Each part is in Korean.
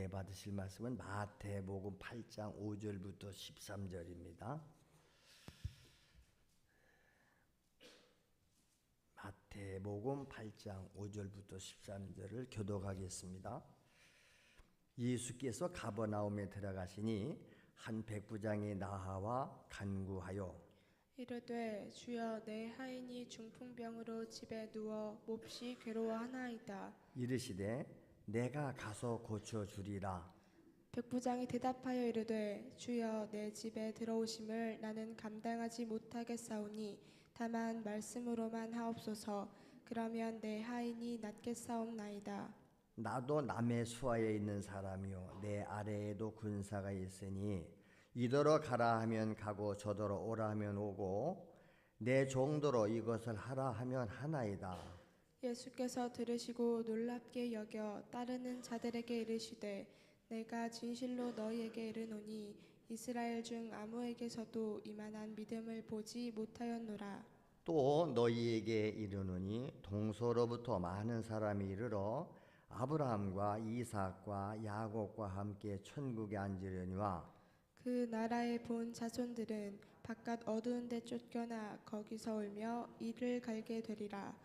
받으실 말씀은 마태복음 8장 5절부터 13절입니다. 마태복음 8장 5절부터 13절을 교독하겠습니다. 예수께서 가버나움에 들어가시니 한 백부장이 나하와 간구하여 이르되 주여 내 하인이 중풍병으로 집에 누워 몹시 괴로워하나이다. 이르시되 내가 가서 고쳐주리라. 백부장이 대답하여 이르되 주여 내 집에 들어오심을 나는 감당하지 못하겠사오니 다만 말씀으로만 하옵소서. 그러면 내 하인이 낫겠사옵나이다. 나도 남의 수하에 있는 사람이요 내 아래에도 군사가 있으니 이더러 가라 하면 가고 저더러 오라 하면 오고 내 종도로 이것을 하라 하면 하나이다. 예수께서 들으시고 놀랍게 여겨 따르는 자들에게 이르시되 내가 진실로 너희에게 이르노니 이스라엘 중 아무에게서도 이만한 믿음을 보지 못하였노라. 또 너희에게 이르노니 동서로부터 많은 사람이 이르러 아브라함과 이삭과 야곱과 함께 천국에 앉으려니와 그 나라에 본 자손들은 바깥 어두운 데 쫓겨나 거기서 울며 이를 갈게 되리라.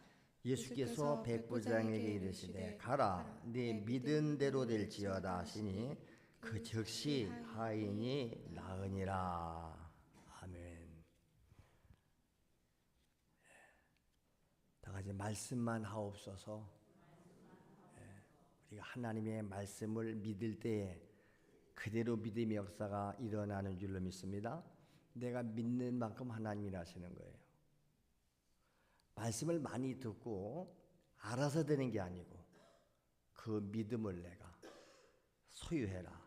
예수께서 백부장에게 이르시되 가라 네 믿은 대로 될지어다 하시니 그 즉시 하인이 나으니라. 아멘. 다 같이 말씀만 하옵소서. 우리가 하나님의 말씀을 믿을 때에 그대로 믿음의 역사가 일어나는 줄로 믿습니다. 내가 믿는 만큼 하나님이 하시는 거예요. 말씀을 많이 듣고 알아서 되는 게 아니고 그 믿음을 내가 소유해라.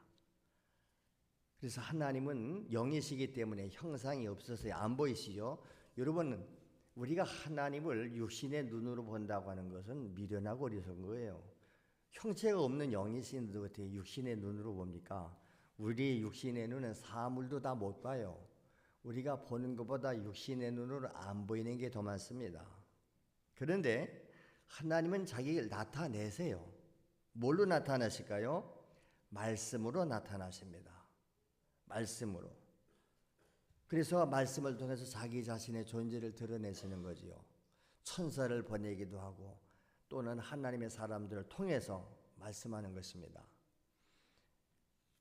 그래서 하나님은 영이시기 때문에 형상이 없어서 안 보이시죠? 여러분, 우리가 하나님을 육신의 눈으로 본다고 하는 것은 미련하고 어리석은 거예요. 형체가 없는 영이신데 어떻게 육신의 눈으로 봅니까? 우리 육신의 눈은 사물도 다 못 봐요. 우리가 보는 것보다 육신의 눈으로 안 보이는 게 더 많습니다. 그런데 하나님은 자기를 나타내세요. 뭘로 나타나실까요? 말씀으로 나타나십니다. 말씀으로. 그래서 말씀을 통해서 자기 자신의 존재를 드러내시는 거지요. 천사를 보내기도 하고 또는 하나님의 사람들을 통해서 말씀하는 것입니다.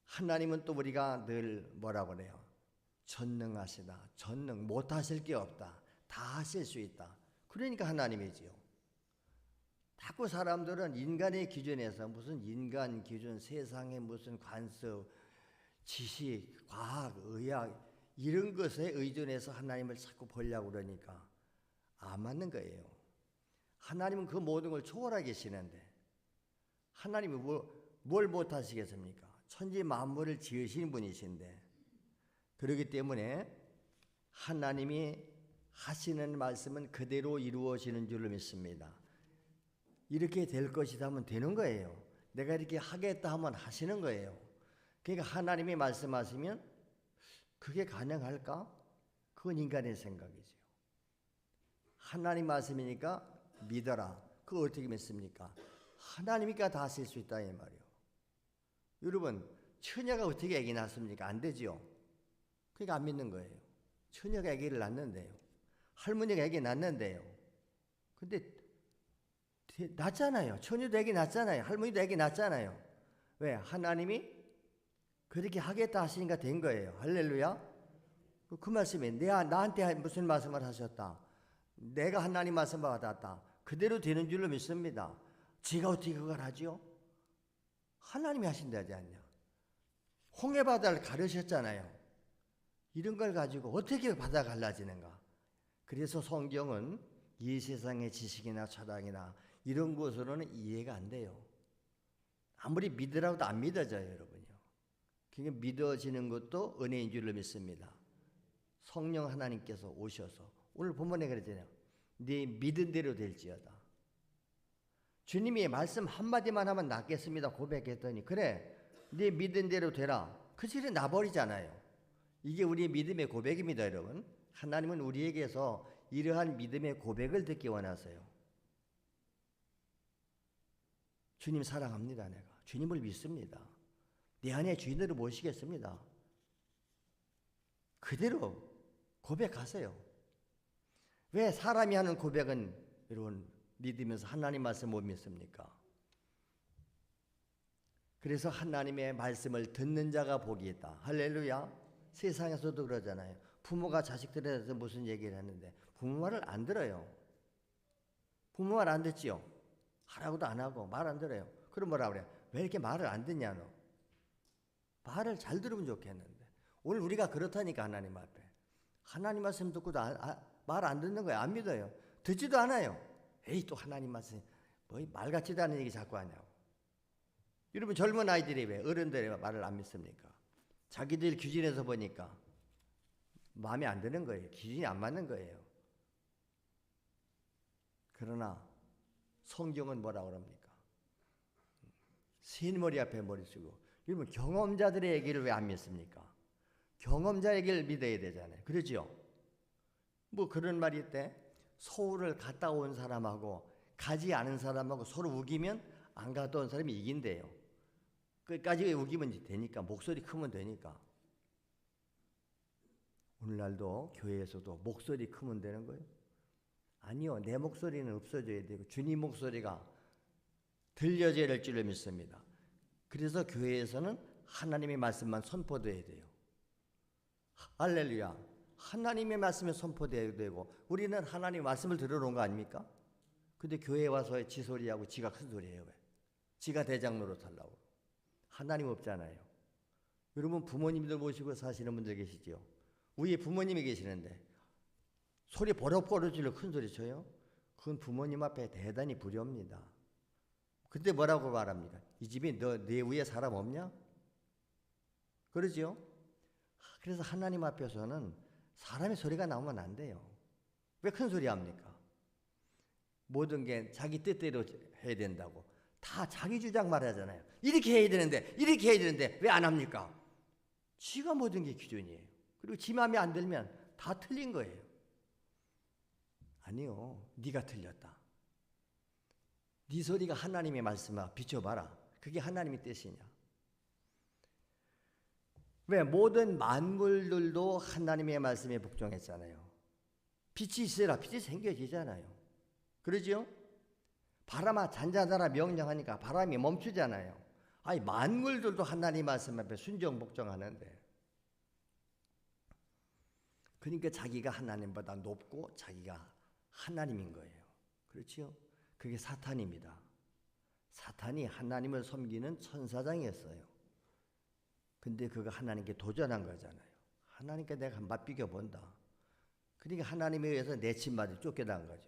하나님은 또 우리가 늘 뭐라고 그래요? 전능하시다. 전능, 못하실 게 없다. 다 하실 수 있다. 그러니까 하나님이지요. 자꾸 사람들은 인간의 기준에서 무슨 인간 기준, 세상의 무슨 관습, 지식, 과학, 의학 이런 것에 의존해서 하나님을 자꾸 보려고 그러니까 안 맞는 거예요. 하나님은 그 모든 걸 초월하게 계시는데 하나님이 뭘 못하시겠습니까? 천지 만물을 지으신 분이신데 그렇기 때문에 하나님이 하시는 말씀은 그대로 이루어지는 줄로 믿습니다. 이렇게 될 것이다 하면 되는 거예요. 내가 이렇게 하겠다 하면 하시는 거예요. 그러니까 하나님이 말씀하시면 그게 가능할까? 그건 인간의 생각이죠. 하나님 말씀이니까 믿어라. 그거 어떻게 믿습니까? 하나님이니까 다 하실 수 있다 이 말이요. 여러분 처녀가 어떻게 아기 낳습니까? 안 되지요. 그러니까 안 믿는 거예요. 처녀가 아기를 낳는데요. 할머니가 아기 낳는데요. 근데 낳잖아요. 처녀도 아기 낳잖아요. 할머니도 아기 낳잖아요. 왜? 하나님이 그렇게 하겠다 하시니까 된 거예요. 할렐루야. 그 말씀이 나한테 무슨 말씀을 하셨다. 내가 하나님 말씀을 받았다. 그대로 되는 줄로 믿습니다. 지가 어떻게 그걸 하지요? 하나님이 하신다지 않냐. 홍해바다를 가르셨잖아요. 이런 걸 가지고 어떻게 바다 갈라지는가. 그래서 성경은 이 세상의 지식이나 철학이나 이런 것으로는 이해가 안 돼요. 아무리 믿으라고도 안 믿어져요, 여러분요. 그러니까 믿어지는 것도 은혜인 줄로 믿습니다. 성령 하나님께서 오셔서 오늘 본문에 그랬잖아요. 네 믿은 대로 될지어다. 주님이 말씀 한마디만 하면 낫겠습니다 고백했더니 그래 네 믿은 대로 되라. 그 질이 나버리잖아요. 이게 우리의 믿음의 고백입니다, 여러분. 하나님은 우리에게서 이러한 믿음의 고백을 듣기 원하세요. 주님 사랑합니다. 내가 주님을 믿습니다. 내 안에 주인으로 모시겠습니다. 그대로 고백하세요. 왜 사람이 하는 고백은 여러분 믿으면서 하나님 말씀 못 믿습니까? 그래서 하나님의 말씀을 듣는 자가 복이 있다. 할렐루야. 세상에서도 그러잖아요. 부모가 자식들에 대해서 무슨 얘기를 하는데 부모 말을 안 들어요. 부모 말 안 듣지요. 하라고도 안 하고 말 안 들어요. 그럼 뭐라 그래? 왜 이렇게 말을 안 듣냐 너? 말을 잘 들으면 좋겠는데. 오늘 우리가 그렇다니까 하나님 앞에. 하나님 말씀 듣고도 말 안 듣는 거예요. 안 믿어요. 듣지도 않아요. 에이 또 하나님 말씀 뭐 말 같지도 않은 얘기 자꾸 하냐고. 여러분 젊은 아이들이 왜 어른들의 말을 안 믿습니까? 자기들 기준에서 보니까 마음에 안 드는 거예요. 기준이 안 맞는 거예요. 그러나 성경은 뭐라고 그럽니까? 신머리 앞에 머리 쓰고. 여러분 경험자들의 얘기를 왜 안 믿습니까? 경험자 얘기를 믿어야 되잖아요. 그러죠? 뭐 그런 말이 있대. 서울을 갔다 온 사람하고 가지 않은 사람하고 서로 우기면 안 갔다 온 사람이 이긴대요. 끝까지 우기면 되니까, 목소리 크면 되니까. 오늘날도 교회에서도 목소리 크면 되는 거예요? 아니요. 내 목소리는 없어져야 되고 주님 목소리가 들려져야 될 줄로 믿습니다. 그래서 교회에서는 하나님의 말씀만 선포돼야 돼요. 할렐루야. 하나님의 말씀이 선포돼야 되고 우리는 하나님의 말씀을 들으러 온 거 아닙니까? 근데 교회에 와서 지소리하고 지가 큰 소리해요. 왜? 지가 대장 노릇하려고. 하나님 없잖아요. 여러분 부모님들 모시고 사시는 분들 계시죠? 위에 부모님이 계시는데 소리 버럭버럭 질러 큰 소리 쳐요? 그건 부모님 앞에 대단히 불효입니다. 근데 뭐라고 말합니까? 이 집이 내 위에 사람 없냐? 그러죠? 그래서 하나님 앞에서는 사람의 소리가 나오면 안 돼요. 왜 큰 소리 합니까? 모든 게 자기 뜻대로 해야 된다고. 다 자기 주장 말하잖아요. 이렇게 해야 되는데 이렇게 해야 되는데 왜 안 합니까? 지가 모든 게 기준이에요. 그리고 지 마음에 안 들면 다 틀린 거예요. 아니요. 네가 틀렸다. 네 소리가 하나님의 말씀아 비춰봐라. 그게 하나님의 뜻이냐? 왜 모든 만물들도 하나님의 말씀에 복종했잖아요. 빛이 있으라 빛이 생겨지잖아요. 그러죠? 바람아 잔잔하라 명령하니까 바람이 멈추잖아요. 아니 만물들도 하나님 말씀 앞에 순종 복종하는데 그러니까 자기가 하나님보다 높고 자기가 하나님인 거예요. 그렇죠? 그게 사탄입니다. 사탄이 하나님을 섬기는 천사장이었어요. 근데 그가 하나님께 도전한 거잖아요. 하나님께 내가 맞비겨 본다. 그러니까 하나님에 의해서 내침맞아 쫓겨난 거죠.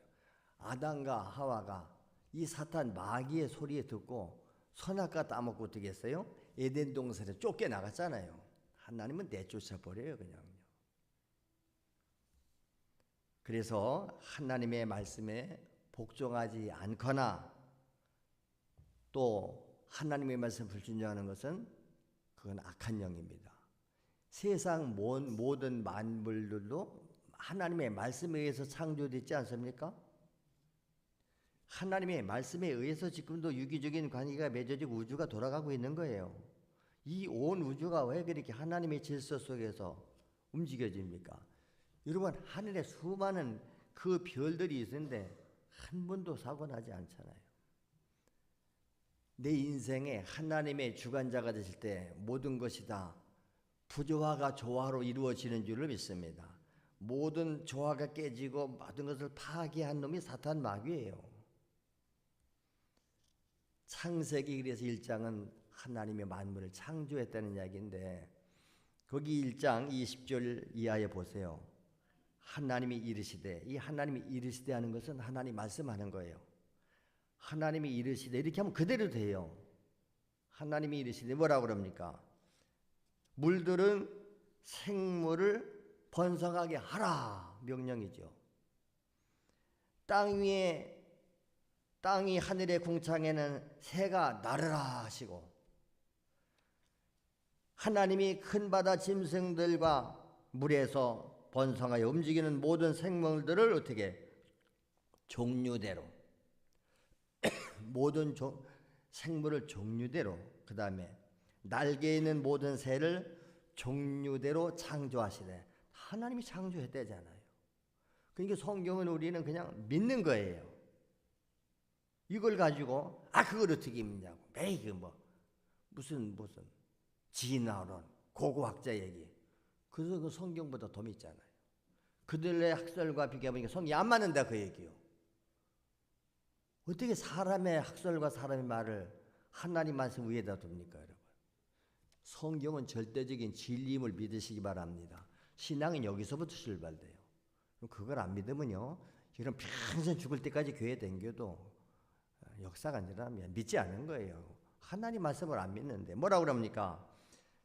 아담과 하와가 이 사탄 마귀의 소리에 듣고 선악과 따먹고 어떻게 했어요? 에덴 동산에 쫓겨나갔잖아요. 하나님은 내쫓아 버려요, 그냥요. 그래서 하나님의 말씀에 복종하지 않거나 또 하나님의 말씀을 불순종하는 것은 그건 악한 영입니다. 세상 모든 만물들도 하나님의 말씀에 의해서 창조됐지 않습니까? 하나님의 말씀에 의해서 지금도 유기적인 관계가 맺어지고 우주가 돌아가고 있는 거예요. 이 온 우주가 왜 그렇게 하나님의 질서 속에서 움직여집니까? 여러분 하늘에 수많은 그 별들이 있는데 한 번도 사고 나지 않잖아요. 내 인생에 하나님의 주관자가 되실 때 모든 것이 다 부조화가 조화로 이루어지는 줄을 믿습니다. 모든 조화가 깨지고 모든 것을 파괴한 놈이 사탄 마귀예요. 창세기 그래서 1장은 하나님의 만물을 창조했다는 이야기인데 거기 1장 20절 이하에 보세요. 하나님이 이르시되, 이 하나님이 이르시되 하는 것은 하나님 말씀하는 거예요. 하나님이 이르시되 이렇게 하면 그대로 돼요. 하나님이 이르시되 뭐라고 그럽니까? 물들은 생물을 번성하게 하라 명령이죠. 땅이 하늘의 궁창에는 새가 나르라 하시고 하나님이 큰 바다 짐승들과 물에서 번성하여 움직이는 모든 생물들을 어떻게 종류대로 모든 생물을 종류대로 그 다음에 날개에 있는 모든 새를 종류대로 창조하시되. 하나님이 창조했대잖아요. 그러니까 성경은 우리는 그냥 믿는 거예요. 이걸 가지고 그걸 어떻게 믿냐고 매일 무슨 진화론 고고학자 얘기. 그래서 그 성경보다 더 믿잖아요. 그들의 학설과 비교해보니까 성경이 안 맞는다 그 얘기요. 어떻게 사람의 학설과 사람의 말을 하나님 말씀 위에다 둡니까 여러분? 성경은 절대적인 진리임을 믿으시기 바랍니다. 신앙은 여기서부터 출발돼요. 그걸 안 믿으면요, 이런 평생 죽을 때까지 교회 다녀도 역사가 아니라 믿지 않는 거예요. 하나님 말씀을 안 믿는데 뭐라고 그럽니까?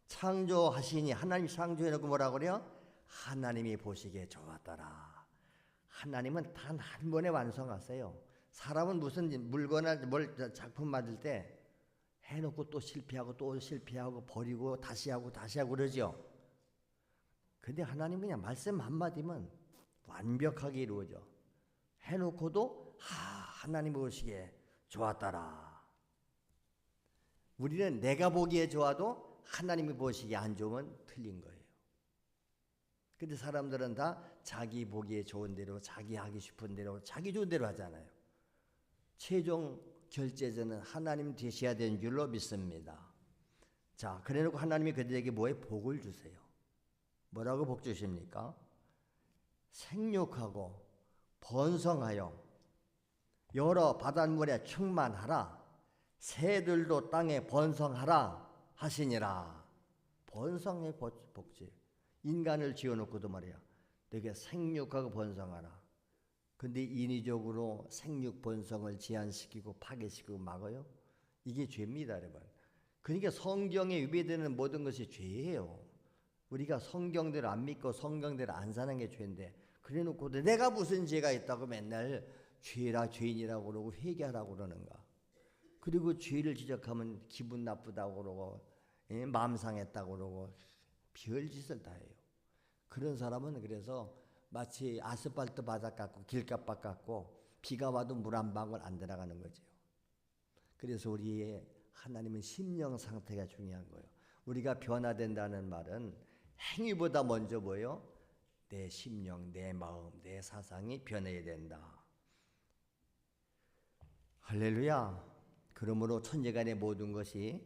창조하시니 하나님 창조해놓고 뭐라고 그래요? 하나님이 보시기에 좋았더라. 하나님은 단 한 번에 완성하세요. 사람은 무슨 물건을 뭘 작품 만들 때 해놓고 또 실패하고 버리고 다시 하고 그러죠. 근데 하나님은 그냥 말씀 한마디면 완벽하게 이루어져. 해놓고도 하나님 보시기에 좋았더라. 우리는 내가 보기에 좋아도 하나님이 보시기에 안 좋으면 틀린 거예요. 근데 사람들은 다 자기 보기에 좋은 대로, 자기 하기 싶은 대로, 자기 좋은 대로 하잖아요. 최종 결제자는 하나님 되셔야 되는 줄로 믿습니다. 자, 그래놓고 하나님이 그들에게 뭐에 복을 주세요. 뭐라고 복 주십니까? 생육하고 번성하여 여러 바닷물에 충만하라. 새들도 땅에 번성하라 하시니라. 번성의 복지. 인간을 지어놓고도 말이야, 너게 생육하고 번성하라. 근데 인위적으로 생육 번성을 제한시키고 파괴시키고 막아요? 이게 죄입니다 여러분. 그러니까 성경에 위배되는 모든 것이 죄예요. 우리가 성경대로 안 믿고 성경대로 안 사는 게 죄인데, 그래놓고도 내가 무슨 죄가 있다고 맨날 죄라 죄인이라고 그러고 회개하라고 그러는가. 그리고 죄를 지적하면 기분 나쁘다고 그러고 마음 상했다고 그러고 별짓을 다 해요. 그런 사람은 그래서 마치 아스팔트 바닥 같고 길가박 같고 비가 와도 물 한 방울 안 들어가는 거죠. 그래서 우리의 하나님은 심령 상태가 중요한 거예요. 우리가 변화된다는 말은 행위보다 먼저 뭐예요? 내 심령, 내 마음, 내 사상이 변해야 된다. 할렐루야. 그러므로 천지간의 모든 것이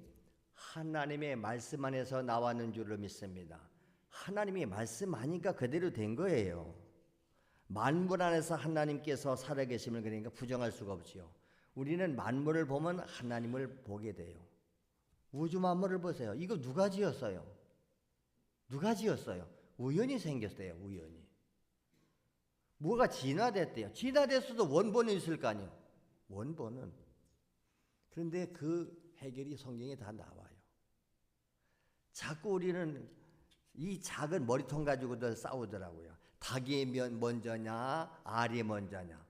하나님의 말씀 안에서 나왔는 줄로 믿습니다. 하나님이 말씀하니까 그대로 된 거예요. 만물 안에서 하나님께서 살아계심을 그러니까 부정할 수가 없지요. 우리는 만물을 보면 하나님을 보게 돼요. 우주 만물을 보세요. 이거 누가 지었어요? 누가 지었어요? 우연히 생겼어요. 우연히. 뭐가 진화됐대요. 진화됐어도 원본이 있을 거 아니에요. 원본은. 그런데 그 해결이 성경에 다 나와요. 자꾸 우리는 이 작은 머리통 가지고들 싸우더라고요. 닭이 먼저냐 알이 먼저냐.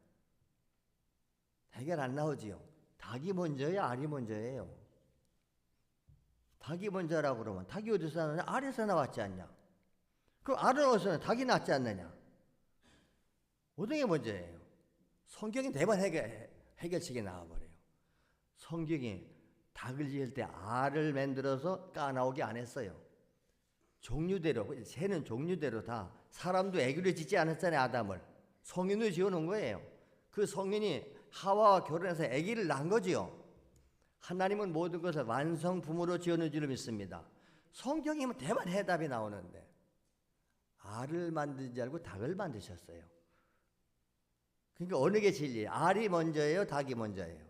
해결 안 나오지요. 닭이 먼저예요, 알이 먼저예요. 닭이 먼저라고 그러면 닭이 어디서 나느냐? 알에서 나왔지 않냐? 그럼 알은 어디서 나느냐? 닭이 낫지 않느냐? 어떤 게 먼저예요? 성경이 대번 해결책이 나와버려요. 성경이 닭을 지을 때 알을 만들어서 까나오게 안 했어요. 종류대로, 새는 종류대로 다. 사람도 애기를 짓지 않았잖아요, 아담을. 성인으로 지어놓은 거예요. 그 성인이 하와와 결혼해서 애기를 낳은 거지요. 하나님은 모든 것을 완성품으로 지어놓은 줄을 믿습니다. 성경이면 대만 해답이 나오는데 알을 만들지 않고 닭을 만드셨어요. 그러니까 어느 게 진리예요? 알이 먼저예요? 닭이 먼저예요?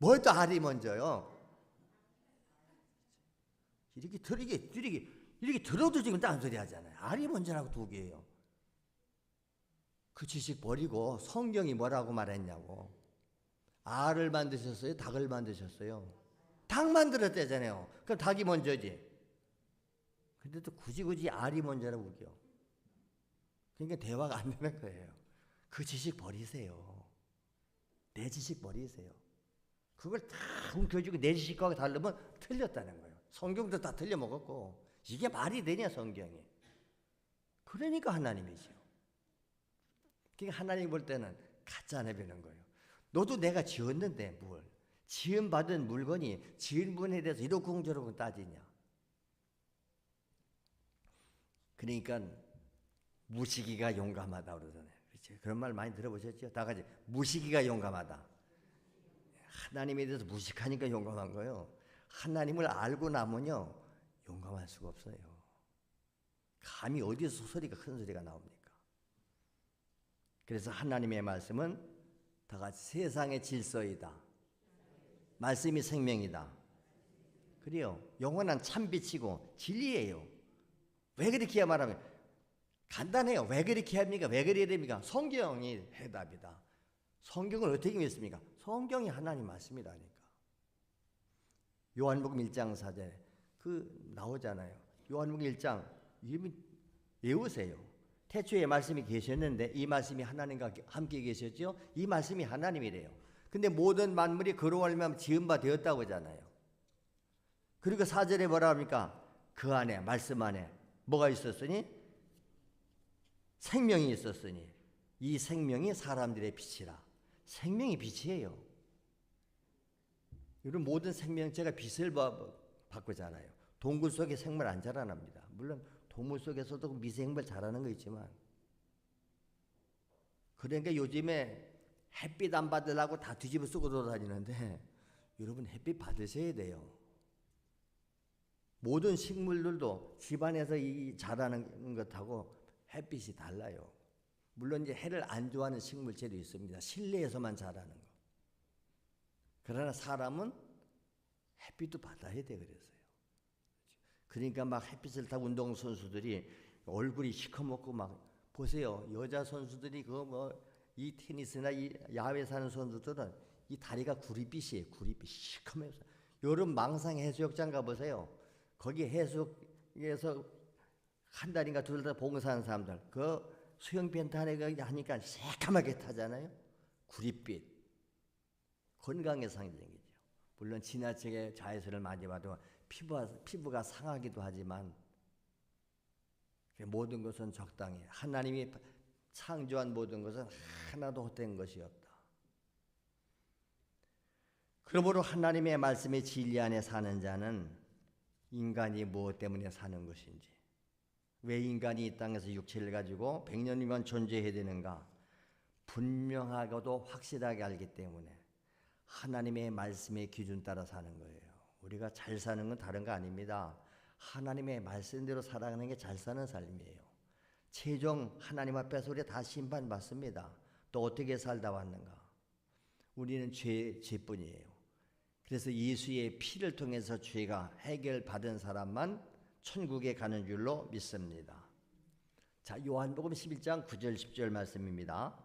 뭘 또 알이 먼저요? 이렇게 들어도 지금 딴소리 하잖아요. 알이 먼저라고 두 개예요. 그 지식 버리고 성경이 뭐라고 말했냐고. 알을 만드셨어요? 닭을 만드셨어요? 닭 만들었대잖아요. 그럼 닭이 먼저지. 근데 또 굳이 알이 먼저라고 우겨. 그러니까 대화가 안 되는 거예요. 그 지식 버리세요. 내 지식 버리세요. 그걸 다 움켜쥐고 내 지식과 다르면 틀렸다는 거예요. 성경도 다 틀려먹었고 이게 말이 되냐 성경이. 그러니까 하나님이죠. 그러니까 하나님 볼 때는 가짜 내비는 거예요. 너도 내가 지었는데 뭘. 지음받은 물건이 지은 분에 대해서 이러쿵 저러쿵 따지냐. 그러니까 무시기가 용감하다 그러잖아요. 그렇죠? 그런 말 많이 들어보셨죠? 다 같이 무시기가 용감하다. 하나님에 대해서 무식하니까 용감한 거예요. 하나님을 알고 나면요 용감할 수가 없어요. 감히 어디서 소리가 큰 소리가 나옵니까? 그래서 하나님의 말씀은 다 같이 세상의 질서이다. 말씀이 생명이다. 그래요. 영원한 참빛이고 진리예요. 왜 그렇게 말하면 간단해요. 왜 그렇게 합니까? 왜 그래야 됩니까? 성경이 해답이다. 성경을 어떻게 믿습니까? 성경이 하나님 말씀이라니까. 요한복음 1장 4절에 나오잖아요. 요한복음 1장 이름이 외우세요. 태초에 말씀이 계셨는데 이 말씀이 하나님과 함께 계셨죠. 이 말씀이 하나님이래요. 근데 모든 만물이 그로 말미암아 지은 바 되었다고 하잖아요. 그리고 4절에 뭐라 합니까? 그 안에 말씀 안에 뭐가 있었으니? 생명이 있었으니 이 생명이 사람들의 빛이라. 생명이 빛이에요. 이런 모든 생명체가 빛을 바꾸잖아요. 동굴 속에 생물 안 자라납니다. 물론 동물 속에서도 미생물 자라는 거 있지만, 그러니까 요즘에 햇빛 안 받으려고 다 뒤집어 쓰고 돌아다니는데 여러분 햇빛 받으셔야 돼요. 모든 식물들도 집안에서 이 자라는 것하고 햇빛이 달라요. 물론 이제 해를 안 좋아하는 식물체도 있습니다. 실내에서만 자라는 거. 그러나 사람은 햇빛도 받아야 돼 그랬어요. 그러니까 막 햇빛을 타고 운동 선수들이 얼굴이 시커멓고 막 보세요. 여자 선수들이 이 테니스나 이 야외 사는 선수들은 이 다리가 구릿빛이에요. 구릿빛 시커매서. 여름 망상 해수욕장 가보세요. 거기 해수욕에서 한 달인가 둘 달 봉사하는 사람들 그 수영 벤트 안에 하니까 새까맣게 타잖아요. 구릿빛. 건강의 상징이죠. 물론 지나치게 자외선을 많이 받으면 피부가 상하기도 하지만 모든 것은 적당히 하나님이 창조한 모든 것은 하나도 헛된 것이 없다. 그러므로 하나님의 말씀의 진리 안에 사는 자는 인간이 무엇 때문에 사는 것인지, 왜 인간이 이 땅에서 육체를 가지고 100년이면 존재해야 되는가 분명하고도 확실하게 알기 때문에 하나님의 말씀의 기준 따라 사는 거예요. 우리가 잘 사는 건 다른 거 아닙니다. 하나님의 말씀대로 살아가는 게 잘 사는 삶이에요. 최종 하나님 앞에서 우리가 다 심판받습니다. 또 어떻게 살다 왔는가? 우리는 죄뿐이에요. 그래서 예수의 피를 통해서 죄가 해결받은 사람만 천국에 가는 줄로 믿습니다. 자, 요한복음 11장 9절 10절 말씀입니다.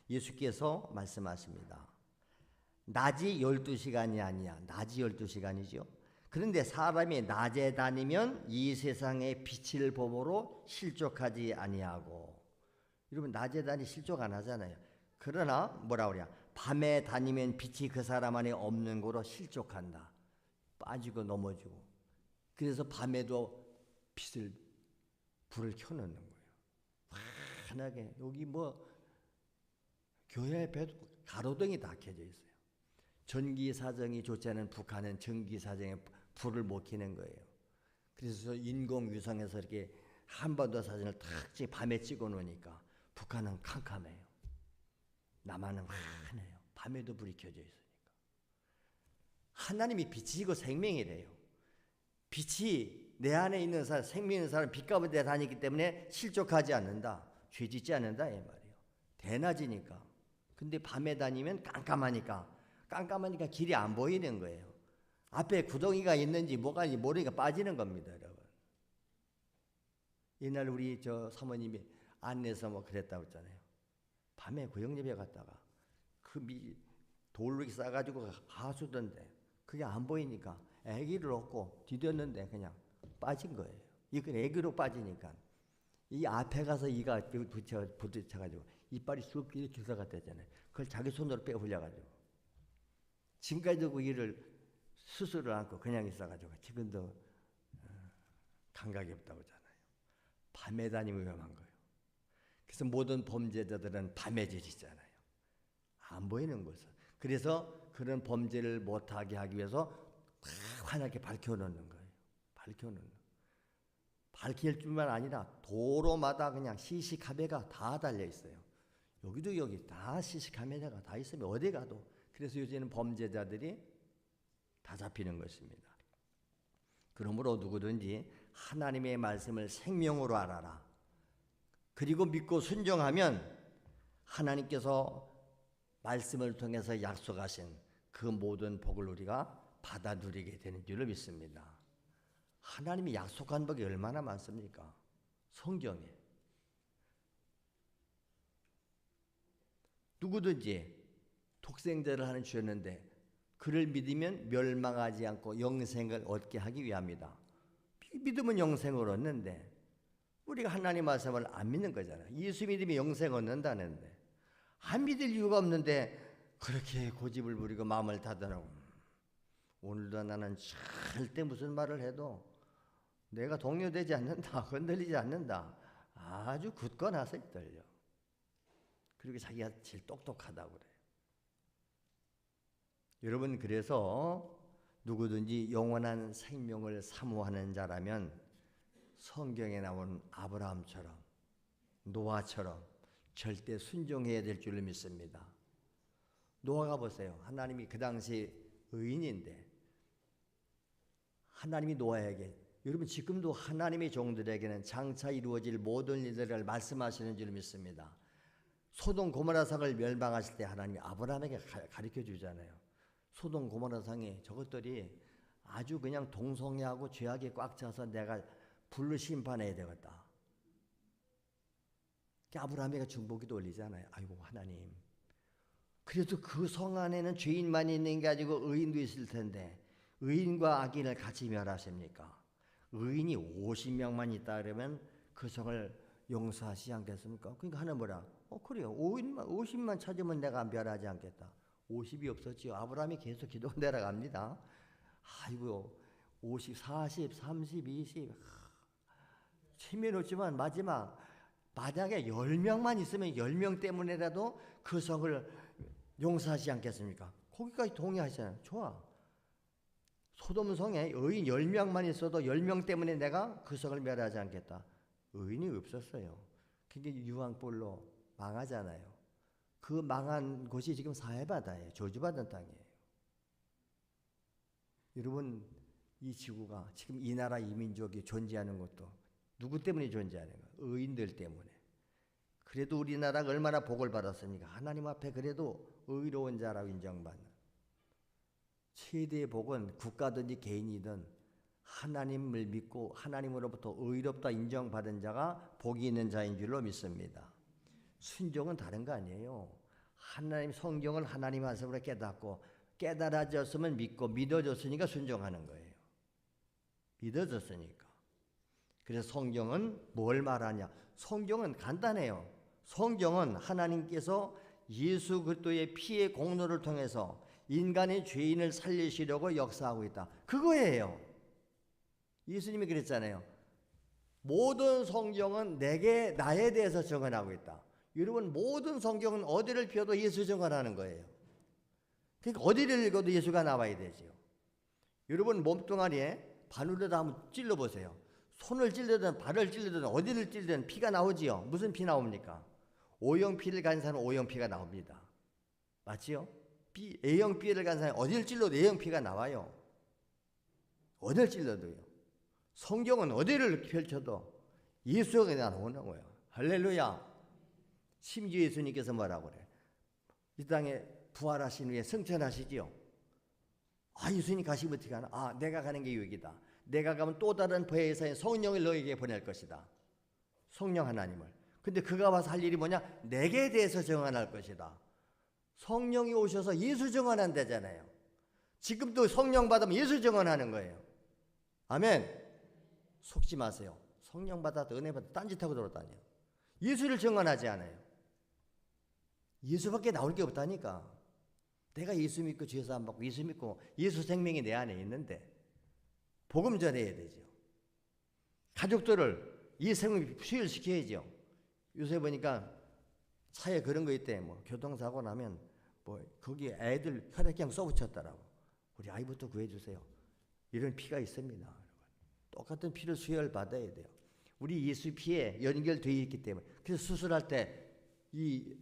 예수께서 말씀하십니다. 낮이 12시간이 아니야. 낮이 12시간이죠. 그런데 사람이 낮에 다니면 이 세상의 빛을 보므로 실족하지 아니하고. 여러분 낮에 다니 실족 안 하잖아요. 그러나 뭐라 그래요? 밤에 다니면 빛이 그 사람 안에 없는 거로 실족한다. 빠지고 넘어지고. 그래서 밤에도 불을 켜놓는 거예요. 환하게. 여기 교회 앞에도 가로등이 다 켜져 있어요. 전기 사정이 좋지 않은 북한은 전기 사정에 불을 못 켜는 거예요. 그래서 인공위성에서 이렇게 한반도 사진을 탁 밤에 찍어 놓으니까 북한은 캄캄해요. 남한은 환해요. 밤에도 불이 켜져 있으니까. 하나님이 빛이고 생명이래요. 빛이 내 안에 있는 사람, 생명 있는 사람 빛 가운데 다니기 때문에 실족하지 않는다. 죄 짓지 않는다 이 말이에요. 대낮이니까. 근데 밤에 다니면 깜깜하니까 길이 안 보이는 거예요. 앞에 구덩이가 있는지 뭐가 있는지 모르니까 빠지는 겁니다, 여러분. 옛날 우리 사모님이 안내서 그랬다고 했잖아요. 밤에 구역역에 갔다가 돌로 싸가지고 가수던데 그게 안 보이니까 애기를 얻고 디뎠는데 그냥 빠진 거예요. 이건 애기로 빠지니까 이 앞에 가서 이가 부딪혀가지고 이빨이 쑥 이렇게 들어갔다잖아요. 그걸 자기 손으로 빼 흘려가지고 지금까지도 그 일을 수술을 않고 그냥 있어가지고 지금도 감각이 없다고 하잖아요. 밤에 다니면 위험한 거예요. 그래서 모든 범죄자들은 밤에 지지잖아요. 안 보이는 곳은. 그래서 그런 범죄를 못하게 하기 위해서 다 환하게 밝혀놓는 거예요. 밝힐 뿐만 아니라 도로마다 그냥 CC카메라가 다 달려 있어요. 여기도 여기 다 CC카메라가 다 있으면 어디 가도. 그래서 요새는 범죄자들이 다 잡히는 것입니다. 그러므로 누구든지 하나님의 말씀을 생명으로 알아라. 그리고 믿고 순종하면 하나님께서 말씀을 통해서 약속하신 그 모든 복을 우리가 받아 누리게 되는 줄로 믿습니다. 하나님이 약속한 복이 얼마나 많습니까? 성경에. 누구든지 독생자를 하나 주셨는데 그를 믿으면 멸망하지 않고 영생을 얻게 하기 위함이다. 믿으면 영생을 얻는데 우리가 하나님 말씀을 안 믿는 거잖아요. 예수 믿으면 영생 얻는다는데 안 믿을 이유가 없는데 그렇게 고집을 부리고 마음을 닫으라고. 오늘도 나는 절대 무슨 말을 해도 내가 동요되지 않는다, 흔들리지 않는다. 아주 굳건하세요, 떨려. 그리고 자기가 제일 똑똑하다고 그래요. 여러분, 그래서 누구든지 영원한 생명을 사모하는 자라면 성경에 나온 아브라함처럼 노아처럼 절대 순종해야 될 줄로 믿습니다. 노아가 보세요. 하나님이 그 당시 의인인데 하나님이 노아에게, 여러분 지금도 하나님의 종들에게는 장차 이루어질 모든 일들을 말씀하시는 줄 믿습니다. 소돔 고모라 성을 멸망하실 때 하나님이 아브라함에게 가르쳐 주잖아요. 소돔 고모라 성이 저것들이 아주 그냥 동성애하고 죄악에 꽉 차서 내가 불로 심판해야 되겠다. 아브라함에게 중보기도 올리잖아요. 아이고 하나님, 그래도 그 성 안에는 죄인만 있는 게 아니고 의인도 있을 텐데 의인과 악인을 같이 멸하십니까? 의인이 50명만 있다 그러면 그 성을 용서하시지 않겠습니까? 그러니까 하나님 뭐라? 그래요. 50만 찾으면 내가 멸하지 않겠다. 50이 없었지요. 아브라함이 계속 기도 내려갑니다. 아이고 50, 40, 30, 20 치밀었지만 마지막 만약에 10명만 있으면 10명 때문에라도 그 성을 용서하지 않겠습니까? 거기까지 동의하시잖아요. 좋아. 소돔 성에 의인 10명만 있어도 10명 때문에 내가 그 성을 멸하지 않겠다. 의인이 없었어요. 그게 유황불로 망하잖아요. 그 망한 곳이 지금 사해바다예요. 저주받은 땅이에요. 여러분, 이 지구가 지금 이 나라 이 민족이 존재하는 것도 누구 때문에 존재하는 거예요? 의인들 때문에. 그래도 우리나라가 얼마나 복을 받았습니까? 하나님 앞에 그래도 의로운 자라고 인정받는. 최대의 복은 국가든지 개인이든 하나님을 믿고 하나님으로부터 의롭다 인정받은 자가 복이 있는 자인 줄로 믿습니다. 순종은 다른 거 아니에요. 하나님 성경을 하나님 말씀으로 깨닫고 깨달아졌으면 믿고 믿어졌으니까 순종하는 거예요. 믿어졌으니까. 그래서 성경은 뭘 말하냐? 성경은 간단해요. 성경은 하나님께서 예수 그리스도의 피의 공로를 통해서 인간의 죄인을 살리시려고 역사하고 있다. 그거예요. 예수님이 그랬잖아요. 모든 성경은 내게 나에 대해서 증언하고 있다. 여러분, 모든 성경은 어디를 펴도 예수 증언하는 거예요. 그러니까 어디를 읽어도 예수가 나와야 되죠. 여러분 몸뚱아리에 바늘로 한번 찔러보세요. 손을 찔르든 발을 찔르든 어디를 찔르든 피가 나오지요. 무슨 피 나옵니까? O형피를 가진 사람은 O형피가 나옵니다. 맞지요? A형피를 가진 사람은 어디를 찔러도 A형피가 나와요. 어디를 찔러도요. 성경은 어디를 펼쳐도 예수가 나오는 거예요. 할렐루야. 심지어 예수님께서 뭐라고 그래요? 이 땅에 부활하신 후에 승천하시지요. 예수님 가시면 어떻게 하나? 내가 가는 게 유익이다. 내가 가면 또 다른 보혜사인 성령을 너에게 보낼 것이다. 성령 하나님을. 근데 그가 와서 할 일이 뭐냐? 내게 대해서 증언할 것이다. 성령이 오셔서 예수 증언한다잖아요. 지금도 성령 받으면 예수 증언하는 거예요. 아멘. 속지 마세요. 성령 받아도 은혜 받아도 딴짓하고 돌아다녀요. 예수를 증언하지 않아요. 예수밖에 나올 게 없다니까. 내가 예수 믿고 죄사함 받고 예수 믿고 예수 생명이 내 안에 있는데 복음 전해야 되죠. 가족들을 이 생명을 수혈시켜야죠. 요새 보니까 차에 그런 거 있대. 교통사고 나면 뭐 거기 애들 혈액형 써붙였더라고. 우리 아이부터 구해주세요. 이런 피가 있습니다. 똑같은 피를 수혈 받아야 돼요. 우리 예수 피에 연결되어 있기 때문에. 그래서 수술할 때 이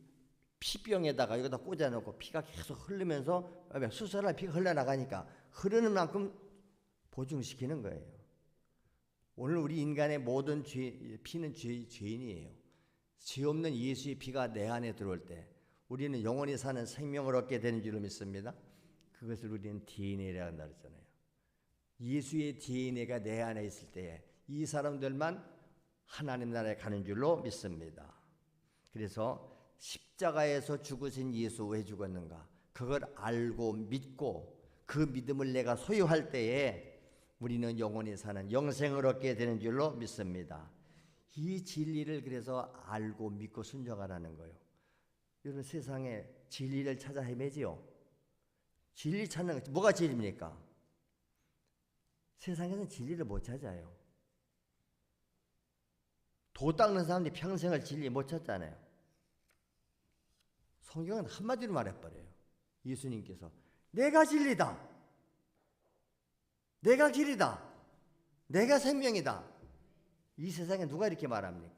피병에다가 이거다 꽂아놓고 피가 계속 흐르면서 수술할 피가 흘러나가니까 흐르는 만큼 보증시키는 거예요. 오늘 우리 인간의 모든 피는 죄인이에요. 죄 없는 예수의 피가 내 안에 들어올 때 우리는 영원히 사는 생명을 얻게 되는 줄로 믿습니다. 그것을 우리는 DNA라고 말했잖아요. 예수의 DNA가 내 안에 있을 때에 이 사람들만 하나님 나라에 가는 줄로 믿습니다. 그래서 십자가에서 죽으신 예수 왜 죽었는가? 그걸 알고 믿고 그 믿음을 내가 소유할 때에 우리는 영원히 사는 영생을 얻게 되는 줄로 믿습니다. 이 진리를 그래서 알고 믿고 순종하라는 거예요. 여러분 세상에 진리를 찾아 헤매지요. 진리 찾는 거 뭐가 진리입니까? 세상에서는 진리를 못 찾아요. 도 닦는 사람들이 평생을 진리 못 찾잖아요. 성경은 한마디로 말해버려요. 예수님께서 내가 진리다. 내가 길이다. 내가 생명이다. 이 세상에 누가 이렇게 말합니까?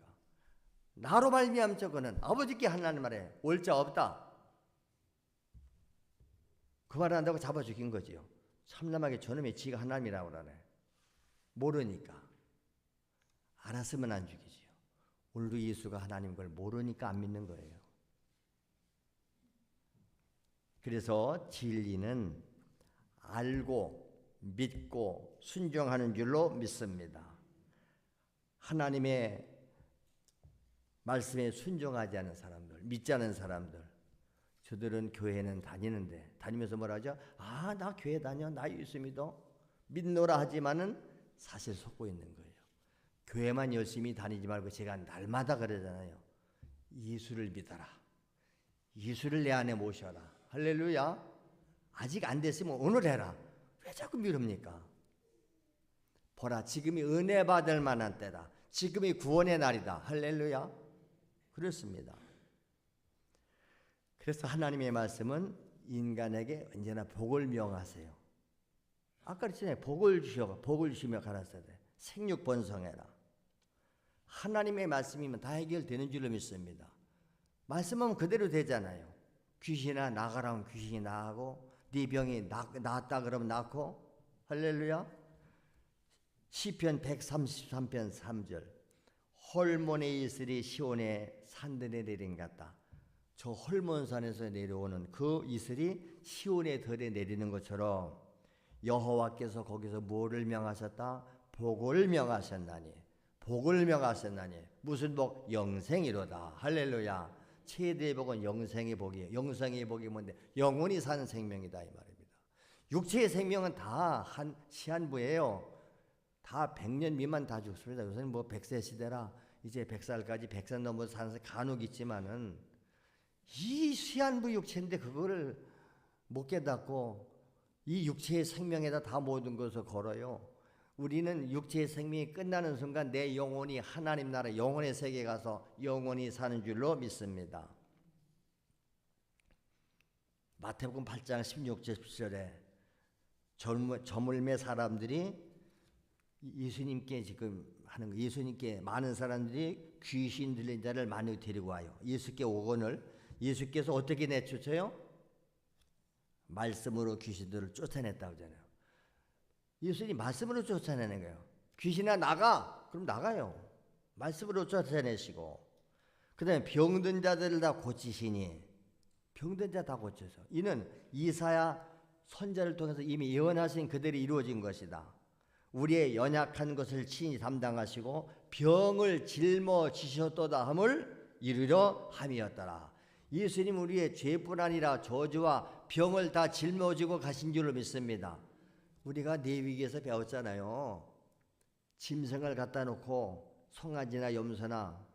나로 말미암 저거는 아버지께 하나님 말에 올 자 없다. 그 말을 한다고 잡아 죽인 거지요. 참남하게 저놈의 지가 하나님이라고 그러네. 모르니까. 알았으면 안 죽이지요. 오늘도 예수가 하나님인 걸 모르니까 안 믿는 거예요. 그래서 진리는 알고 믿고 순종하는 줄로 믿습니다. 하나님의 말씀에 순종하지 않은 사람들, 믿지 않은 사람들, 저들은 교회는 다니는데 다니면서 뭐라 하죠? 아, 나 교회 다녀, 나 예수 믿어, 믿노라 하지만은 사실 속고 있는 거예요. 교회만 열심히 다니지 말고 제가 날마다 그러잖아요. 예수를 믿어라. 예수를 내 안에 모셔라. 할렐루야. 아직 안 됐으면 오늘 해라. 왜 자꾸 미룹니까? 보라, 지금이 은혜 받을 만한 때다. 지금이 구원의 날이다. 할렐루야. 그렇습니다. 그래서 하나님의 말씀은 인간에게 언제나 복을 명하세요. 아까 그랬잖아요. 복을 주시며 가라사대 생육 번성해라. 하나님의 말씀이면 다 해결되는 줄로 믿습니다. 말씀하면 그대로 되잖아요. 귀신아 나가라면 귀신이 나가고 네 병이 낫다 그러면 낫고. 할렐루야. 시편 133편 3절 헐몬의 이슬이 시온의 산들에 내린 같다. 저 헐몬산에서 내려오는 그 이슬이 시온의 덜에 내리는 것처럼 여호와께서 거기서 뭐를 명하셨다? 복을 명하셨나니. 복을 명하셨나니. 무슨 복? 영생이로다. 할렐루야. 최대의 복은 영생의 복이에요. 영생의 복이 뭔데? 영원히 사는 생명이다 이 말입니다. 육체의 생명은 다 시한부예요. 다 100년 미만 다 죽습니다. 요새는 뭐 100세 시대라 이제 100살까지 100살 넘어서 사는 사람 간혹 있지만은 이 시한부 육체인데 그거를 못 깨닫고 이 육체의 생명에다 다 모든 것을 걸어요. 우리는 육체의 생명이 끝나는 순간 내 영혼이 하나님 나라 영혼의 세계에 가서 영원히 사는 줄로 믿습니다. 마태복음 8장 16절 17절에 저물매 사람들이 예수님께 지금 하는 거, 예수님께 많은 사람들이 귀신 들린 자를 많이 데리고 와요. 예수께 오거늘 예수께서 어떻게 내쫓아요? 말씀으로 귀신들을 쫓아냈다고 하잖아요. 예수님이 말씀으로 쫓아내는 거예요. 귀신아 나가! 그럼 나가요. 말씀으로 쫓아내시고 그 다음에 병든 자들을 다 고치시니 병든 자 다 고쳐서 이는 이사야 선자를 통해서 이미 예언하신 그들이 이루어진 것이다. 우리의 연약한 것을 친히 담당하시고 병을 짊어지셨도다 함을 이루려 함이었더라. 예수님 우리의 죄뿐 아니라 저주와 병을 다 짊어지고 가신 줄로 믿습니다. 우리가 레위기에서 배웠잖아요. 짐승을 갖다 놓고 송아지나 염소나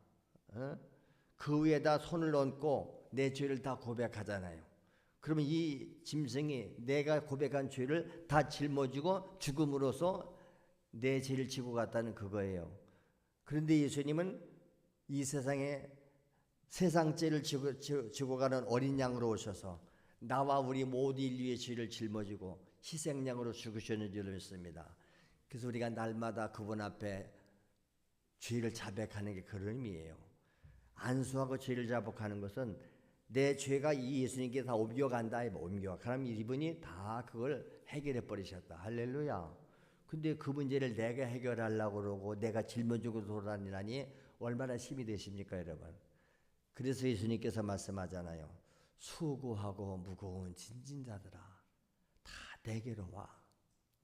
그 위에다 손을 얹고 내 죄를 다 고백하잖아요. 그러면 이 짐승이 내가 고백한 죄를 다 짊어지고 죽음으로써 내 죄를 지고 갔다는 그거예요. 그런데 예수님은 이 세상에 세상 죄를 지고 가는 어린 양으로 오셔서 나와 우리 모두 인류의 죄를 짊어지고 희생양으로 죽으셨는 줄 믿습니다. 그래서 우리가 날마다 그분 앞에 죄를 자백하는 게 그런 의미예요. 안수하고 죄를 자복하는 것은 내 죄가 이 예수님께 다 옮겨간다. 옮겨가. 그럼 이분이 다 그걸 해결해 버리셨다. 할렐루야. 근데 그 문제를 내가 해결하려고 그러고 내가 짊어지고 돌아다니라니 얼마나 힘이 되십니까, 여러분? 그래서 예수님께서 말씀하잖아요. 수고하고 무거운 짐진자들아, 다 내게로 와.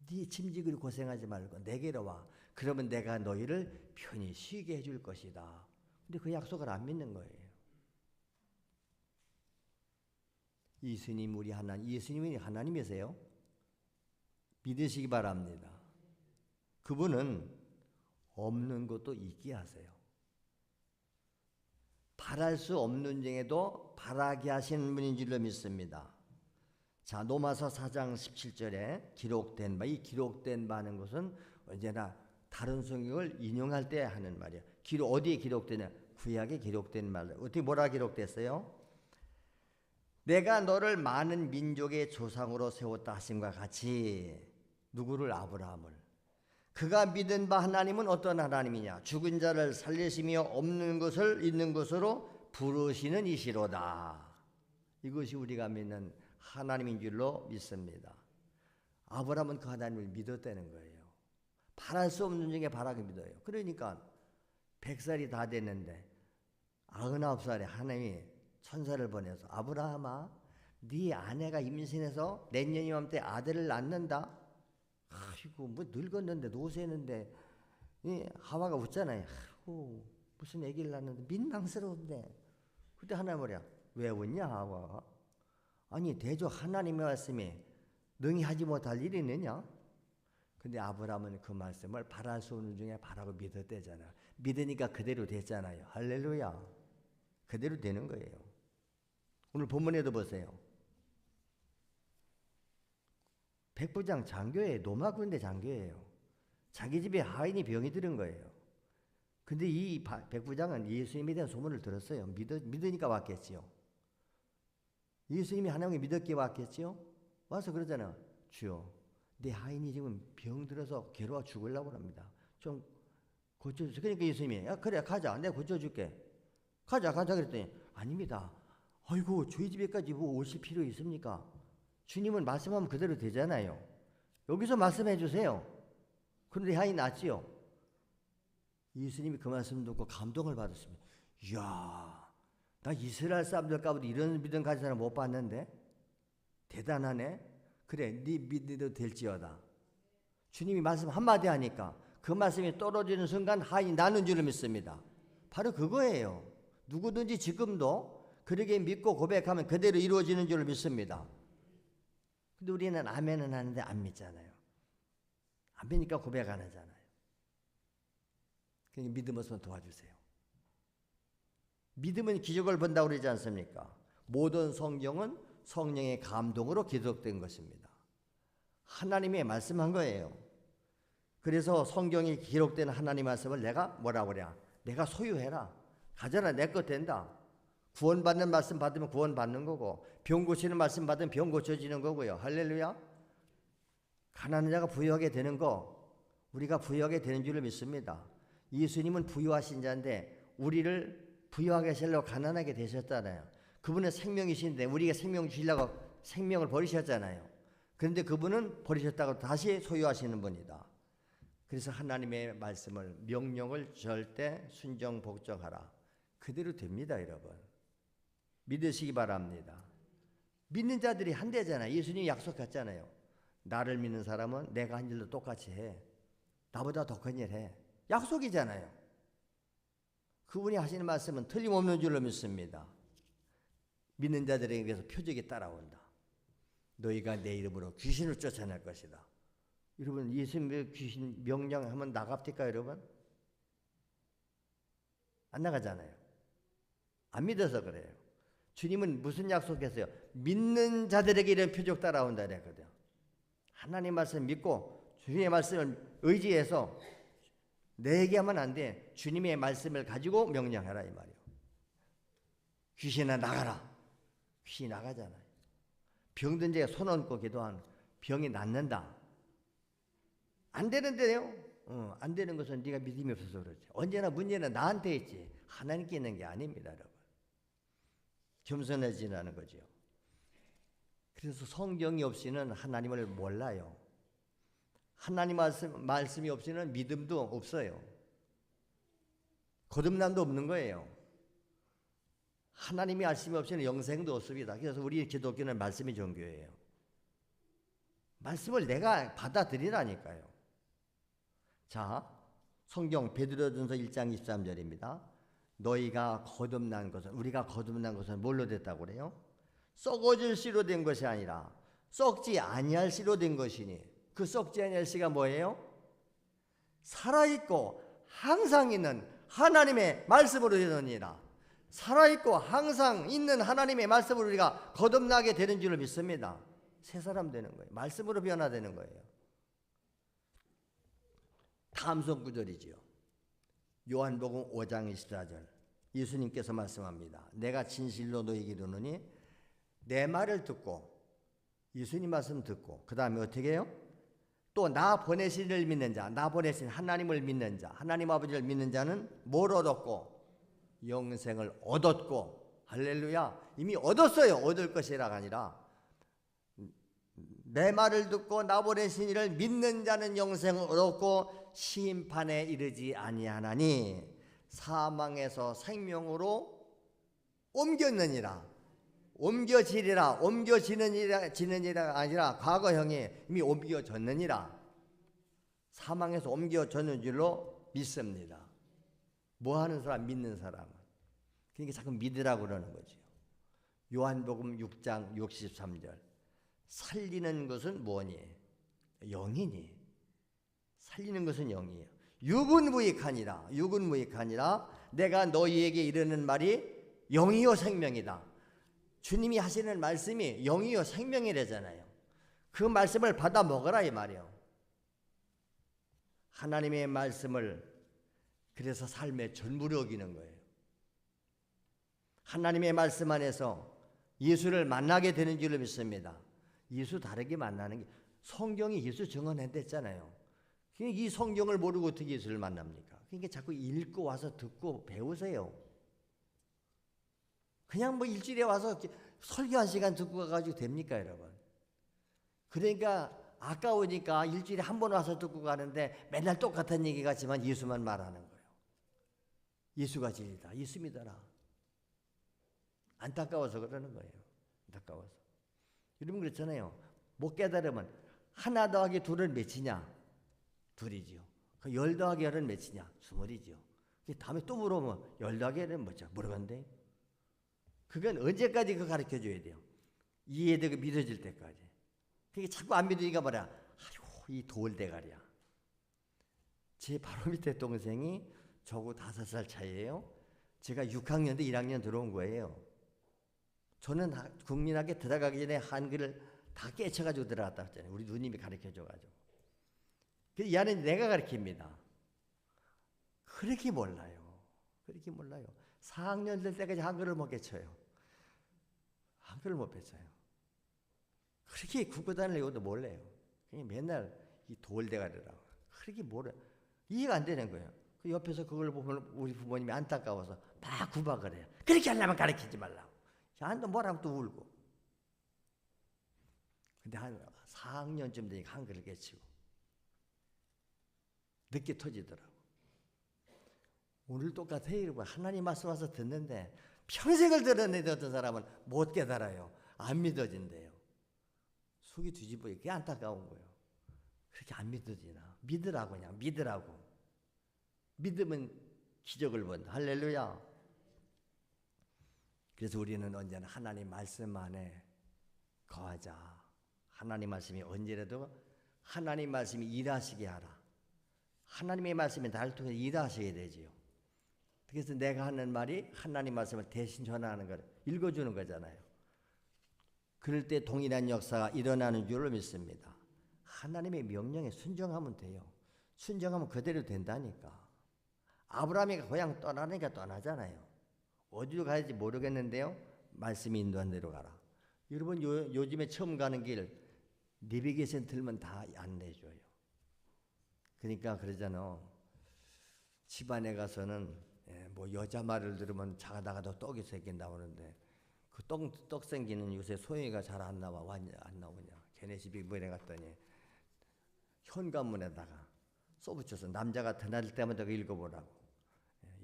네 짐지고 고생하지 말고 내게로 와. 그러면 내가 너희를 편히 쉬게 해줄 것이다. 근데 그 약속을 안 믿는 거예요. 예수님 우리 하나님, 예수님이 하나님이세요? 믿으시기 바랍니다. 그분은 없는 것도 있게 하세요. 바랄 수 없는 중에도 바라게 하시는 분인 줄로 믿습니다. 자, 로마서 4장 17절에 기록된 바, 이 기록된 바 하는 것은 언제나 다른 성경을 인용할 때 하는 말이에요. 어디에 기록되냐? 구약에 기록된 말. 어떻게 뭐라 기록됐어요? 내가 너를 많은 민족의 조상으로 세웠다 하심과 같이 누구를? 아브라함을. 그가 믿은 바 하나님은 어떤 하나님이냐? 죽은 자를 살리시며 없는 것을 있는 것으로 부르시는 이시로다. 이것이 우리가 믿는 하나님인 줄로 믿습니다. 아브라함은 그 하나님을 믿었다는 거예요. 바랄 수 없는 중에 바라게 믿어요. 그러니까 100살이 다 됐는데 99살에 하나님이 천사를 보내서 아브라함아, 네 아내가 임신해서 내년 이맘때 아들을 낳는다. 아이고 뭐 늙었는데 노쇠는데 하와가 웃잖아요. 아이고 무슨 아기를 낳는데 민망스러운데. 그때 하나님 뭐냐? 왜 웃냐 하와? 아니 대저 하나님의 말씀이 능히 하지 못할 일이 있느냐? 근데 아브라함은 그 말씀을 바랄 수 없는 중에 바라고 믿었대잖아. 믿으니까 그대로 됐잖아요. 할렐루야. 그대로 되는 거예요. 오늘 본문에도 보세요. 백부장 장교예요. 노마 군대 장교예요. 자기 집에 하인이 병이 들은 거예요. 근데 이 백부장은 예수님에 대한 소문을 들었어요. 믿으니까 왔겠지요. 예수님이 하나님을 믿었기에 왔겠지요. 와서 그러잖아요. 주여, 내 하인이 지금 병 들어서 괴로워 죽으려고 합니다. 좀 고쳐주세요. 그러니까 예수님이 야 그래 가자. 내가 고쳐줄게. 가자 그랬더니 아닙니다. 아이고 저희 집에까지 뭐 오실 필요 있습니까? 주님은 말씀하면 그대로 되잖아요. 여기서 말씀해 주세요. 그런데 하인이 낫지요. 예수님이 그 말씀 듣고 감동을 받았습니다. 이야, 나 이스라엘 사람들 가운데 이런 믿음 가진 사람 못 봤는데 대단하네. 그래, 네 믿어도 될지어다. 주님이 말씀 한마디 하니까 그 말씀이 떨어지는 순간 하인이 나는 줄을 믿습니다. 바로 그거예요. 누구든지 지금도 그렇게 믿고 고백하면 그대로 이루어지는 줄을 믿습니다. 근데 우리는 아멘은 하는데 안 믿잖아요. 안 믿으니까 고백 안 하잖아요. 그러니까 믿음 없으면 도와주세요. 믿음은 기적을 본다고 그러지 않습니까? 모든 성경은 성령의 감동으로 기록된 것입니다. 하나님의 말씀한 거예요. 그래서 성경에 기록된 하나님 말씀을 내가 뭐라고 그래? 내가 소유해라. 가져라. 내 것 된다. 구원받는 말씀 받으면 구원받는 거고 병 고치는 말씀 받으면 병 고쳐지는 거고요. 할렐루야. 가난한 자가 부유하게 되는 거 우리가 부유하게 되는 줄을 믿습니다. 예수님은 부유하신 자인데 우리를 부유하게 하시려고 가난하게 되셨잖아요. 그분은 생명이신데 우리가 생명 주시려고 생명을 버리셨잖아요. 그런데 그분은 버리셨다고 다시 소유하시는 분이다. 그래서 하나님의 말씀을 명령을 절대 순종 복종하라. 그대로 됩니다, 여러분. 믿으시기 바랍니다. 믿는 자들이 한대잖아요. 예수님이 약속했잖아요. 나를 믿는 사람은 내가 한 일도 똑같이 해. 나보다 더 큰 일 해. 약속이잖아요. 그분이 하시는 말씀은 틀림없는 줄로 믿습니다. 믿는 자들에게서 표적이 따라온다. 너희가 내 이름으로 귀신을 쫓아낼 것이다. 여러분 예수님의 귀신 명령하면 나갑니까 여러분? 안 나가잖아요. 안 믿어서 그래요. 주님은 무슨 약속했어요? 믿는 자들에게 이런 표적 따라온다 그랬거든요. 하나님 말씀 믿고 주님의 말씀을 의지해서 내게 하면 안 돼. 주님의 말씀을 가지고 명령하라 이 말이에요. 귀신아 나가라. 귀신이 나가잖아요. 병든 자가 손 얹고 기도한 병이 낫는다. 안 되는데요. 안 되는 것은 네가 믿음이 없어서 그렇지. 언제나 문제는 나한테 있지 하나님께 있는 게 아닙니다, 여러분. 겸손해지라는 거죠. 그래서 성경이 없이는 하나님을 몰라요. 하나님 말씀이 없이는 믿음도 없어요. 거듭남도 없는 거예요. 하나님이 말씀이 없이는 영생도 없습니다. 그래서 우리 기독교는 말씀이 종교예요. 말씀을 내가 받아들이라니까요. 자, 성경 베드로전서 1장 23절입니다. 너희가 거듭난 것은, 우리가 거듭난 것은 뭘로 됐다고 그래요? 썩어질 씨로 된 것이 아니라 썩지 아니할 씨로 된 것이니, 그 썩지 아니할 씨가 뭐예요? 살아있고 항상 있는 하나님의 말씀으로 되느니라. 살아있고 항상 있는 하나님의 말씀으로 우리가 거듭나게 되는 줄을 믿습니다. 새 사람 되는 거예요. 말씀으로 변화되는 거예요. 다음 성구절이지요. 요한복음 5장 24절. 예수님께서 말씀합니다. 내가 진실로 너희에게 이르노니 내 말을 듣고, 예수님 말씀 듣고, 그 다음에 어떻게 해요? 또 나 보내신 이를 믿는 자, 나 보내신 하나님을 믿는 자, 하나님 아버지를 믿는 자는 뭘 얻었고? 영생을 얻었고. 할렐루야. 이미 얻었어요. 얻을 것이라가 아니라 내 말을 듣고 나 보내신 이를 믿는 자는 영생을 얻었고 심판에 이르지 아니하나니 사망에서 생명으로 옮겼느니라. 옮겨지리라. 옮겨지느니라 아니라 과거형이 이미 옮겨졌느니라. 사망에서 옮겨졌는 줄로 믿습니다. 뭐 하는 사람? 믿는 사람은. 그러니까 자꾸 믿으라고 그러는 거죠. 요한복음 6장 63절. 살리는 것은 뭐니? 영이니. 살리는 것은 영이에요. 육은 무익하니라. 육은 무익하니라. 내가 너희에게 이르는 말이 영이요 생명이다. 주님이 하시는 말씀이 영이요 생명이래잖아요. 그 말씀을 받아 먹으라 이 말이에요. 하나님의 말씀을 그래서 삶의 전부로 여기는 거예요. 하나님의 말씀 안에서 예수를 만나게 되는 줄을 믿습니다. 예수 다르게 만나는 게, 성경이 예수 증언했댔잖아요. 이 성경을 모르고 어떻게 예수를 만납니까? 그러니까 자꾸 읽고 와서 듣고 배우세요. 그냥 뭐 일주일에 와서 설교 1시간 듣고 가가지고 됩니까, 여러분? 그러니까 아까우니까 일주일에 한 번 와서 듣고 가는데 맨날 똑같은 얘기 같지만 예수만 말하는 거예요. 예수가 진리다. 예수 믿어라. 안타까워서 그러는 거예요. 안타까워서. 여러분 그렇잖아요. 못 깨달으면 하나 더하기 둘을 몇이냐? 둘이지요. 그 열 더하기 열은 몇이냐? 20이지요. 다음에 또 물어보면 열 더하기 열은 뭐죠? 모르겠는데. 그건 언제까지 그거 가르쳐줘야 돼요? 이해되고 믿어질 때까지. 그게 자꾸 안 믿으니까 뭐라? 아이고 이 돌대가리야. 제 바로 밑에 동생이 저하고 5살 차이예요. 제가 6학년 때 1학년 들어온 거예요. 저는 국민학교 들어가기 전에 한글을 다 깨쳐가지고 들어갔다 했잖아요. 우리 누님이 가르쳐줘가지고. 이 안에 내가 가르칩니다. 그렇게 몰라요. 그렇게 몰라요. 4학년 될 때까지 한글을 못 깨쳐요. 한글을 못 뱉어요. 그렇게 국어 다니려고도 몰라요. 그냥 맨날 이 돌대가리라고. 그렇게 몰라요. 이해가 안 되는 거예요. 그 옆에서 그걸 보면 우리 부모님이 안타까워서 막 구박을 해요. 그렇게 하려면 가르치지 말라고. 한도 뭐라고 또 울고. 근데 한 4학년쯤 되니까 한글을 깨치고. 늦게 터지더라고. 오늘 똑같아요. 이러고 하나님 말씀 와서 듣는데 평생을 들었는데 어떤 사람은 못 깨달아요. 안 믿어진대요. 속이 뒤집어요. 그게 안타까운 거예요. 그렇게 안 믿어지나. 믿으라고 그냥 믿으라고. 믿으면 기적을 본다. 할렐루야. 그래서 우리는 언제나 하나님 말씀 안에 거하자. 하나님 말씀이 언제라도 하나님 말씀이 일하시게 하라. 하나님의 말씀이 나를 통해 일하셔야 되지요. 그래서 내가 하는 말이 하나님 말씀을 대신 전하는 걸 읽어주는 거잖아요. 그럴 때 동일한 역사가 일어나는 줄을 믿습니다. 하나님의 명령에 순종하면 돼요. 순종하면 그대로 된다니까. 아브라함이 고향 떠나니까 떠나잖아요. 어디로 가야지 모르겠는데요. 말씀이 인도한 대로 가라. 여러분 요즘에 처음 가는 길 내비게이션 틀면 다 안내줘요. 그러니까 그러잖아. 집안에 가서는 뭐 여자 말을 들으면 자다가도 떡이 생긴다고 하는데 그 떡 생기는 요새 소영이가 잘 안 나와. 안 나오냐. 걔네 집이 뭐래 갔더니 현관문에다가 써붙여서 남자가 드날 때마다 읽어보라고.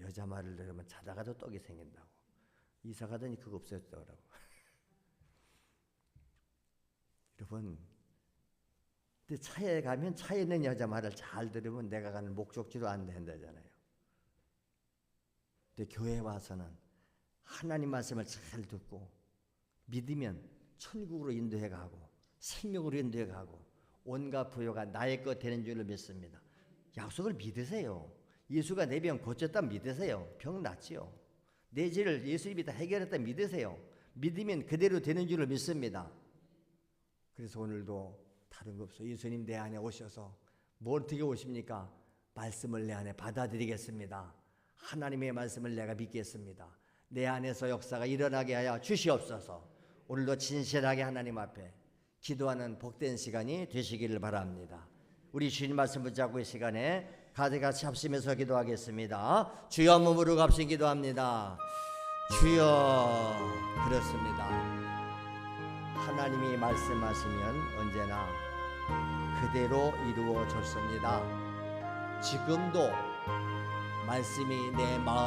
여자 말을 들으면 자다가도 떡이 생긴다고. 이사 가더니 그거 없어졌더라고. 여러분, 근데 차에 가면 차에 있는 여자 말을 잘 들으면 내가 가는 목적지로 안 된다잖아요. 근데 교회 와서는 하나님 말씀을 잘 듣고 믿으면 천국으로 인도해 가고 생명으로 인도해 가고 온갖 부요가 나의 것 되는 줄을 믿습니다. 약속을 믿으세요. 예수가 내 병 고쳤다 믿으세요. 병 낫지요. 내 죄를 예수님이 다 해결했다 믿으세요. 믿으면 그대로 되는 줄을 믿습니다. 그래서 오늘도 다른 거 없어. 예수님 내 안에 오셔서 뭘 어떻게 오십니까? 말씀을 내 안에 받아들이겠습니다. 하나님의 말씀을 내가 믿겠습니다. 내 안에서 역사가 일어나게 하여 주시옵소서. 오늘도 진실하게 하나님 앞에 기도하는 복된 시간이 되시기를 바랍니다. 우리 주님 말씀 붙잡고 이 시간에 같이 합심해서 기도하겠습니다. 주여 한번 부르고 합심 기도합니다. 주여. 그렇습니다. 하나님이 말씀하시면 언제나 그대로 이루어졌습니다. 지금도 말씀이 내 마음